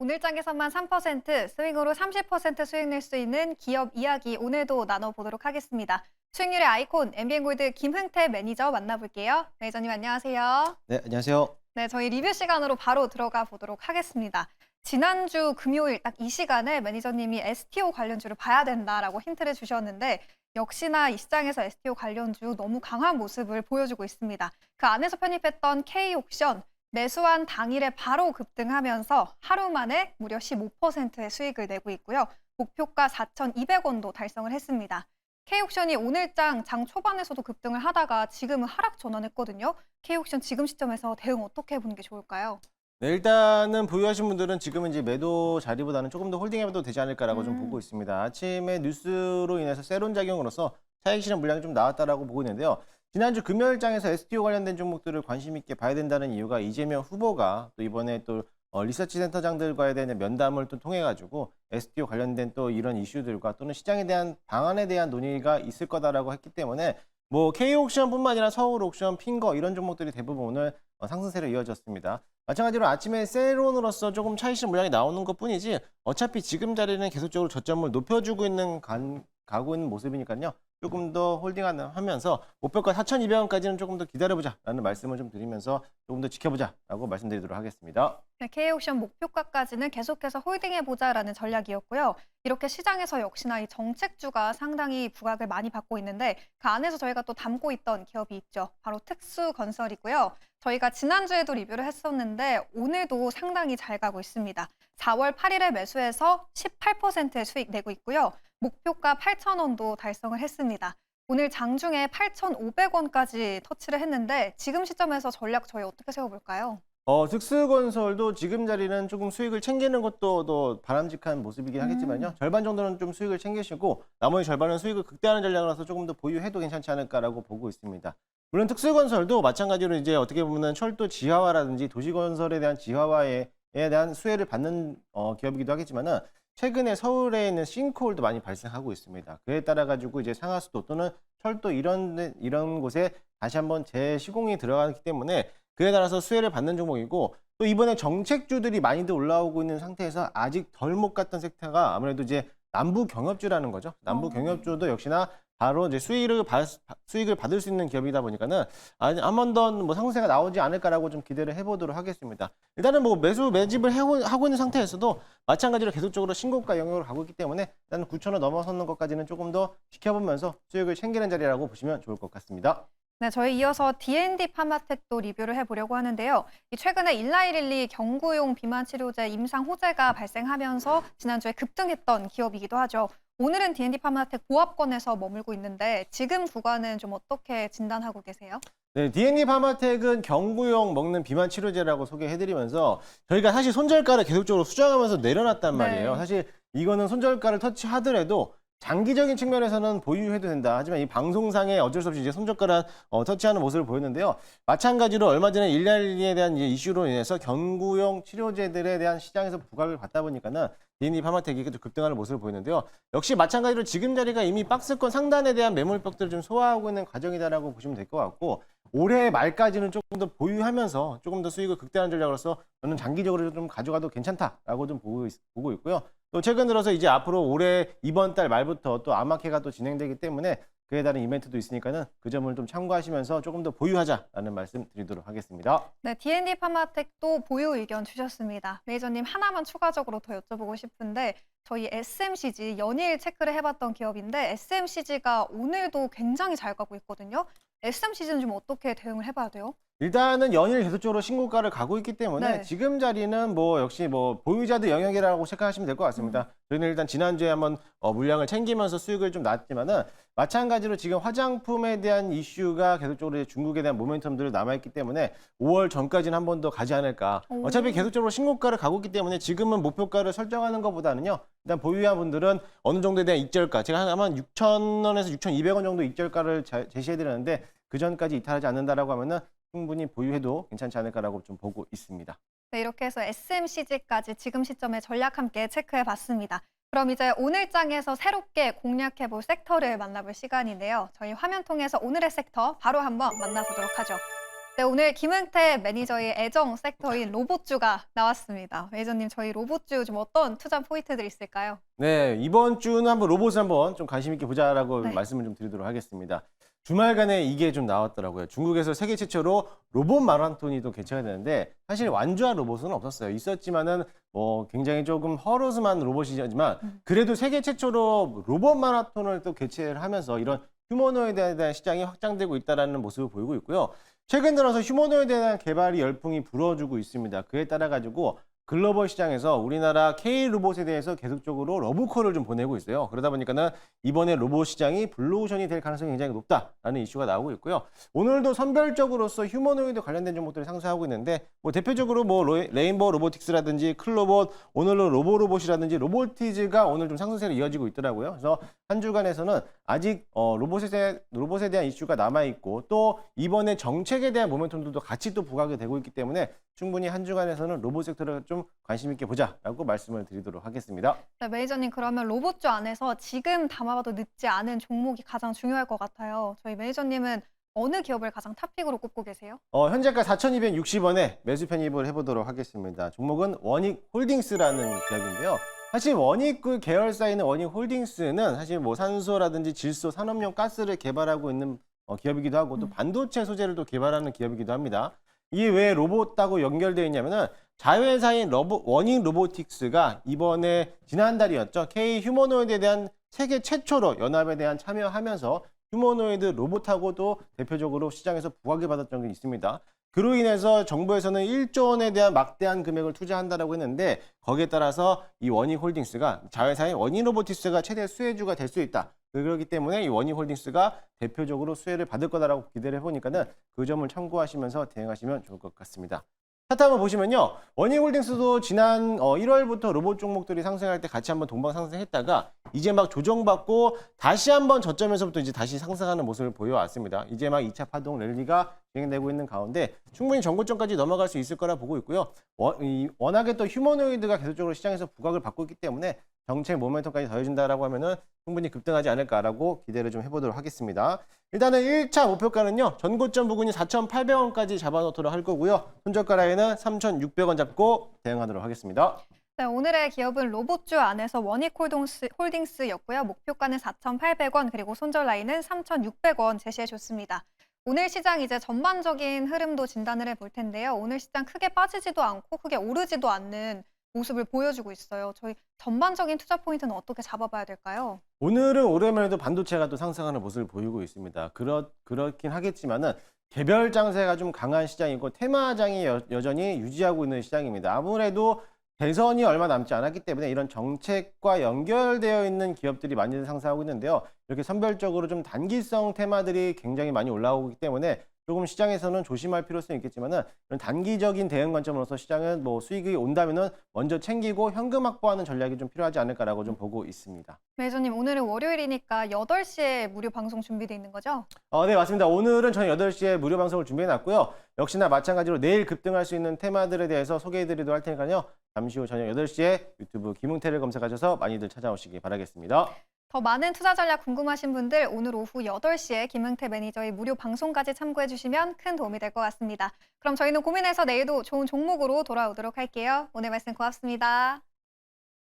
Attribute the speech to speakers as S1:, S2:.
S1: 오늘 장에서만 3%, 스윙으로 30% 수익 낼 수 있는 기업 이야기 오늘도 나눠보도록 하겠습니다. 수익률의 아이콘 MBN골드 김흥태 매니저 만나볼게요. 매니저님 안녕하세요.
S2: 네, 안녕하세요.
S1: 네, 저희 리뷰 시간으로 바로 들어가 보도록 하겠습니다. 지난주 금요일 딱 이 시간에 매니저님이 STO 관련주를 봐야 된다라고 힌트를 주셨는데 역시나 이 시장에서 STO 관련주 너무 강한 모습을 보여주고 있습니다. 그 안에서 편입했던 K옥션, 매수한 당일에 바로 급등하면서 하루 만에 무려 15%의 수익을 내고 있고요. 목표가 4,200원도 달성을 했습니다. K옥션이 오늘장 장 초반에서도 급등을 하다가 지금은 하락 전환했거든요. K옥션 지금 시점에서 대응 어떻게 해보는 게 좋을까요?
S2: 네, 일단은 보유하신 분들은 지금은 이제 매도 자리보다는 조금 더 홀딩해봐도 되지 않을까라고 좀 보고 있습니다. 아침에 뉴스로 인해서 세론 작용으로서 차익 실현 물량이 좀 나왔다라고 보고 있는데요. 지난주 금요일장에서 STO 관련된 종목들을 관심 있게 봐야 된다는 이유가 이재명 후보가 또 이번에 또 리서치 센터장들과에 대한 면담을 또 통해 가지고 STO 관련된 또 이런 이슈들과 또는 시장에 대한 방안에 대한 논의가 있을 거다라고 했기 때문에 뭐 K옥션뿐만 아니라 서울옥션, 핑거 이런 종목들이 대부분 오늘 상승세로 이어졌습니다. 마찬가지로 아침에 세론으로서 조금 차익 실현 물량이 나오는 것뿐이지 어차피 지금 자리는 계속적으로 저점을 높여주고 있는 가고 있는 모습이니까요. 조금 더 홀딩하면서 목표가 4,200원까지는 조금 더 기다려보자라는 말씀을 좀 드리면서 조금 더 지켜보자라고 말씀드리도록 하겠습니다.
S1: 네, K옥션 목표가까지는 계속해서 홀딩해보자라는 전략이었고요. 이렇게 시장에서 역시나 이 정책주가 상당히 부각을 많이 받고 있는데 그 안에서 저희가 또 담고 있던 기업이 있죠. 바로 특수건설이고요. 저희가 지난주에도 리뷰를 했었는데 오늘도 상당히 잘 가고 있습니다. 4월 8일에 매수해서 18%의 수익 내고 있고요. 목표가 8,000원도 달성을 했습니다. 오늘 장중에 8,500원까지 터치를 했는데 지금 시점에서 전략 저희 어떻게 세워볼까요?
S2: 특수건설도 지금 자리는 조금 수익을 챙기는 것도 더 바람직한 모습이긴 하겠지만요. 절반 정도는 좀 수익을 챙기시고 나머지 절반은 수익을 극대화하는 전략이라서 조금 더 보유해도 괜찮지 않을까라고 보고 있습니다. 물론 특수건설도 마찬가지로 이제 어떻게 보면은 철도 지하화라든지 도시건설에 대한 지하화에 대한 수혜를 받는 기업이기도 하겠지만은 최근에 서울에 있는 싱크홀도 많이 발생하고 있습니다. 그에 따라 가지고 이제 상하수도 또는 철도 이런 곳에 다시 한번 재시공이 들어가기 때문에 그에 따라서 수혜를 받는 종목이고 또 이번에 정책주들이 많이들 올라오고 있는 상태에서 아직 덜 못 갔던 섹터가 아무래도 이제 남부 경협주라는 거죠. 남부 경협주도 역시나 바로 이제 수익을 받을 수 있는 기업이다 보니까는 한 번 더 뭐 상승세가 나오지 않을까라고 좀 기대를 해보도록 하겠습니다. 일단은 뭐 매집을 하고 있는 상태에서도 마찬가지로 계속적으로 신고가 영역으로 가고 있기 때문에 일단 9,000원 넘어서는 것까지는 조금 더 지켜보면서 수익을 챙기는 자리라고 보시면 좋을 것 같습니다.
S1: 네, 저희 이어서 D&D 파마텍도 리뷰를 해보려고 하는데요. 최근에 일라이릴리 경구용 비만 치료제 임상 호재가 발생하면서 지난주에 급등했던 기업이기도 하죠. 오늘은 D&D 파마텍 보합권에서 머물고 있는데 지금 구간은 좀 어떻게 진단하고 계세요?
S2: 네, D&D 파마텍은 경구용 먹는 비만 치료제라고 소개해드리면서 저희가 사실 손절가를 계속적으로 수정하면서 내려놨단 말이에요.
S1: 네.
S2: 사실 이거는 손절가를 터치하더라도 장기적인 측면에서는 보유해도 된다. 하지만 이 방송상에 어쩔 수 없이 이제 손절가를 터치하는 모습을 보였는데요. 마찬가지로 얼마 전에 일랄리에 대한 이제 이슈로 인해서 경구용 치료제들에 대한 시장에서 부각을 받다 보니까는 D&D 파마텍이 급등하는 모습을 보였는데요. 역시 마찬가지로 지금 자리가 이미 박스권 상단에 대한 매물벽들을 좀 소화하고 있는 과정이다라고 보시면 될 것 같고 올해 말까지는 조금 더 보유하면서 조금 더 수익을 극대화하는 전략으로서 저는 장기적으로 좀 가져가도 괜찮다라고 좀 보고 있고요. 또 최근 들어서 이제 앞으로 올해 이번 달 말부터 또 아마케가 또 진행되기 때문에 그에 따른 이벤트도 있으니까는 그 점을 좀 참고하시면서 조금 더 보유하자라는 말씀 드리도록 하겠습니다.
S1: 네, D&D 파마텍도 보유 의견 주셨습니다. 매니저님 하나만 추가적으로 더 여쭤보고 싶은데 저희 SMCG 연일 체크를 해봤던 기업인데 SMCG가 오늘도 굉장히 잘 가고 있거든요. SMCG는 좀 어떻게 대응을 해봐야 돼요?
S2: 일단은 연일 계속적으로 신고가를 가고 있기 때문에
S1: 네.
S2: 지금 자리는 뭐 역시 뭐 보유자들 영역이라고 체크하시면 될 것 같습니다. 저희는 일단 지난주에 한번 물량을 챙기면서 수익을 좀 났지만은 마찬가지로 지금 화장품에 대한 이슈가 계속적으로 중국에 대한 모멘텀들이 남아있기 때문에 5월 전까지는 한 번 더 가지 않을까. 어차피 계속적으로 신고가를 가고 있기 때문에 지금은 목표가를 설정하는 것보다는요. 일단 보유한 분들은 어느 정도에 대한 익절가, 제가 한 6,000원에서 6,200원 정도 익절가를 제시해드렸는데 그 전까지 이탈하지 않는다라고 하면은 충분히 보유해도 괜찮지 않을까라고 좀 보고 있습니다.
S1: 네, 이렇게 해서 SMCG까지 지금 시점에 전략 함께 체크해봤습니다. 그럼 이제 오늘 장에서 새롭게 공략해볼 섹터를 만나볼 시간인데요. 저희 화면 통해서 오늘의 섹터 바로 한번 만나보도록 하죠. 네, 오늘 김은태 매니저의 애정 섹터인 로봇주가 나왔습니다. 매니저님, 저희 로봇주 좀 어떤 투자 포인트들이 있을까요?
S2: 네, 이번 주는 한번 로봇을 한번 좀 관심 있게 보자라고
S1: 네.
S2: 말씀을 좀 드리도록 하겠습니다. 주말간에 이게 좀 나왔더라고요. 중국에서 세계 최초로 로봇 마라톤이 또 개최가 되는데 사실 완주한 로봇은 없었어요. 있었지만은 뭐 굉장히 조금 허러스만 로봇이지만 그래도 세계 최초로 로봇 마라톤을 또 개최를 하면서 이런 휴머노이드에 대한 시장이 확장되고 있다는 모습을 보이고 있고요. 최근 들어서 휴머노이드에 대한 개발이 열풍이 불어주고 있습니다. 그에 따라 가지고 글로벌 시장에서 우리나라 K-로봇에 대해서 계속적으로 러브콜을 좀 보내고 있어요. 그러다 보니까는 이번에 로봇 시장이 블루오션이 될 가능성이 굉장히 높다라는 이슈가 나오고 있고요. 오늘도 선별적으로서 휴머노이드 관련된 종목들을 상승하고 있는데 뭐 대표적으로 뭐 레인보우 로보틱스라든지 클로봇, 오늘은 로보로봇이라든지 로보티즈가 오늘 좀 상승세로 이어지고 있더라고요. 그래서 한 주간에서는 아직 로봇에 대한 이슈가 남아있고 또 이번에 정책에 대한 모멘텀들도 같이 또 부각이 되고 있기 때문에 충분히 한 주간에서는 로봇 섹터를 좀 관심 있게 보자라고 말씀을 드리도록 하겠습니다.
S1: 네, 매니저님, 그러면 로봇주 안에서 지금 담아봐도 늦지 않은 종목이 가장 중요할 것 같아요. 저희 매니저님은 어느 기업을 가장 탑픽으로 꼽고 계세요?
S2: 현재가 4,260원에 매수 편입을 해보도록 하겠습니다. 종목은 원익홀딩스라는 기업인데요. 사실 원익 그 계열사에 있는 원익홀딩스는 사실 뭐 산소라든지 질소, 산업용 가스를 개발하고 있는 기업이기도 하고 또 반도체 소재를 또 개발하는 기업이기도 합니다. 이게 왜 로봇하고 연결되어 있냐면은 자회사인 원익 로보틱스가 이번에 지난달이었죠. K 휴머노이드에 대한 세계 최초로 연합에 대한 참여하면서 휴머노이드 로봇하고도 대표적으로 시장에서 부각을 받았던 게 있습니다. 그로 인해서 정부에서는 1조 원에 대한 막대한 금액을 투자한다라고 했는데 거기에 따라서 이 원익홀딩스가 자회사인 원익로보틱스가 최대 수혜주가 될 수 있다. 그렇기 때문에 이 원익홀딩스가 대표적으로 수혜를 받을 거다라고 기대를 해보니까는 그 점을 참고하시면서 대응하시면 좋을 것 같습니다. 차트 한번 보시면요. 원익홀딩스도 지난 1월부터 로봇 종목들이 상승할 때 같이 한번 동방 상승했다가 이제 막 조정받고 다시 한번 저점에서부터 이제 다시 상승하는 모습을 보여왔습니다. 이제 막 2차 파동 랠리가 진행되고 있는 가운데 충분히 전고점까지 넘어갈 수 있을 거라 보고 있고요. 워낙에 또 휴머노이드가 계속적으로 시장에서 부각을 받고 있기 때문에 정책 모멘텀까지 더해준다라고 하면은 충분히 급등하지 않을까라고 기대를 좀 해보도록 하겠습니다. 일단은 1차 목표가는요. 전고점 부근이 4,800원까지 잡아놓도록 할 거고요. 손절가 라인은 3,600원 잡고 대응하도록 하겠습니다.
S1: 네, 오늘의 기업은 로봇주 안에서 원익홀딩스였고요. 목표가는 4,800원, 그리고 손절 라인은 3,600원 제시해 줬습니다. 오늘 시장 이제 전반적인 흐름도 진단을 해볼 텐데요. 오늘 시장 크게 빠지지도 않고 크게 오르지도 않는 모습을 보여주고 있어요. 저희 전반적인 투자 포인트는 어떻게 잡아봐야 될까요?
S2: 오늘은 오랜만에도 반도체가 또 상승하는 모습을 보이고 있습니다. 그렇긴 하겠지만은 개별 장세가 좀 강한 시장이고 테마장이 여전히 유지하고 있는 시장입니다. 아무래도 대선이 얼마 남지 않았기 때문에 이런 정책과 연결되어 있는 기업들이 많이들 상승하고 있는데요. 이렇게 선별적으로 좀 단기성 테마들이 굉장히 많이 올라오고 있기 때문에 조금 시장에서는 조심할 필요성이 있겠지만은 이런 단기적인 대응 관점으로서 시장은 뭐 수익이 온다면은 먼저 챙기고 현금 확보하는 전략이 좀 필요하지 않을까라고 좀 보고 있습니다.
S1: 매니저님, 오늘은 월요일이니까 8시에 무료 방송 준비돼 있는 거죠?
S2: 네, 맞습니다. 오늘은 저희 8시에 무료 방송을 준비해놨고요. 역시나 마찬가지로 내일 급등할 수 있는 테마들에 대해서 소개해드리도록 할 테니까요. 잠시 후 저녁 8시에 유튜브 김웅태를 검색하셔서 많이들 찾아오시기 바라겠습니다.
S1: 더 많은 투자 전략 궁금하신 분들 오늘 오후 8시에 김은태 매니저의 무료 방송까지 참고해 주시면 큰 도움이 될 것 같습니다. 그럼 저희는 고민해서 내일도 좋은 종목으로 돌아오도록 할게요. 오늘 말씀 고맙습니다.